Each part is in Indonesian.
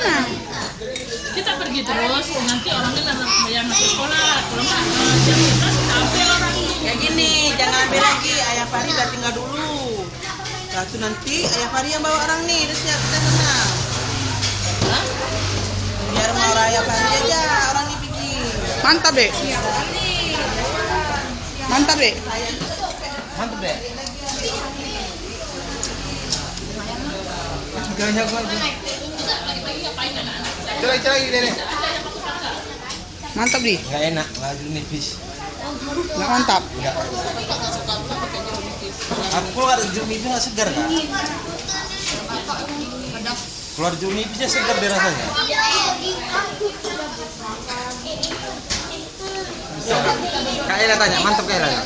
mana? Kita pergi terus, nanti orangnya yang masuk sekolah. Kalau nggak jam 11 kita ambil orang itu. Kayak gini, jangan ambil lagi. Ayah Fahri udah tinggal dulu. Nah, itu nanti Ayah Fahri yang bawa orang nih. Udah siap, kita senang. Hah? Biar mau Ayah Fahri aja, orang ini pergi. Mantap, Dek. Mantap, Dek. Mantap deh. Gaknya gua. Cerai deh. Mantap, Di. Enggak enak, lagi nipis. Nggak mantap. Enggak. Aku keluar jeruk nipis nggak segar kan? Keluar jeruk nipisnya segar deh rasanya. Kak Ella tanya, mantap Kak Ella?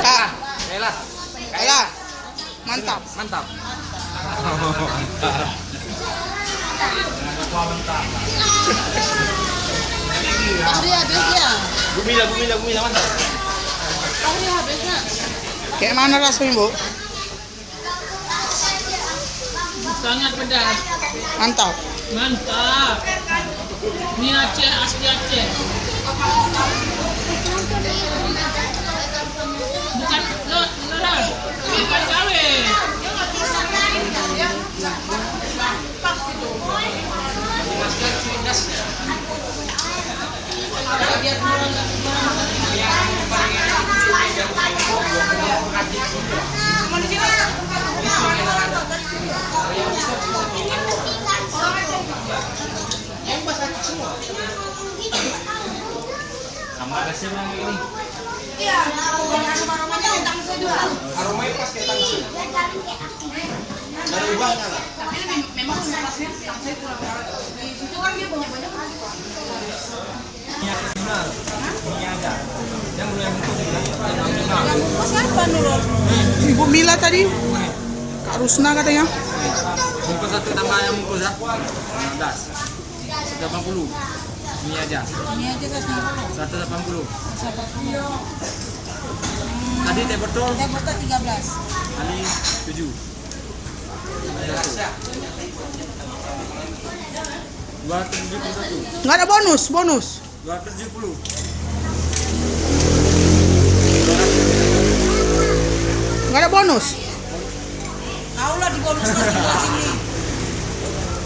Kak, Ella. Ella. Mantap. Mantap. Fahri habis ya? Gumila mantap. Fahri habisnya. Kayak mana rasanya, Bu? Sangat pedas. Mantap. Mantap. Mie Aceh, asli Aceh. Bukan, lo, beneran. Bukan KW. Sama ada sih yang ini. Iya, aromanya ketang juga. Aromanya pas kayak tangsi. Dari ubahnya lah. Tapi memang rasanya ketang kurang. Di situ kan dia banyak-banyak. Ini ada. Yang belum yang bungkus juga. Yang bungkus apa Nurul? Ibu Mila tadi. Kak Rusna katanya. Bungkus satu tambah yang bungkus ya. 16. 180. Ini aja. Ini aja guys, 180. 180. Tadi teh botol. Teh botol 13. Kali 7. 271. Nggak ada bonus. 270. Nggak ada bonus. Kau lah di bonus sini.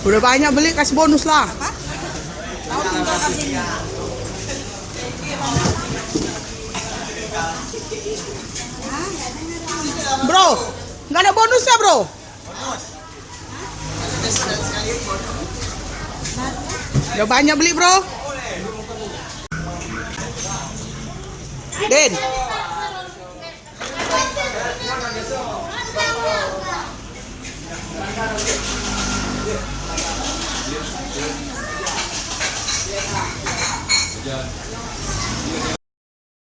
Udah banyak beli, kasih bonus lah. Kau tinggal kasih. Bro, nggak ada bonusnya, Bro. Udah banyak beli, Bro. Den.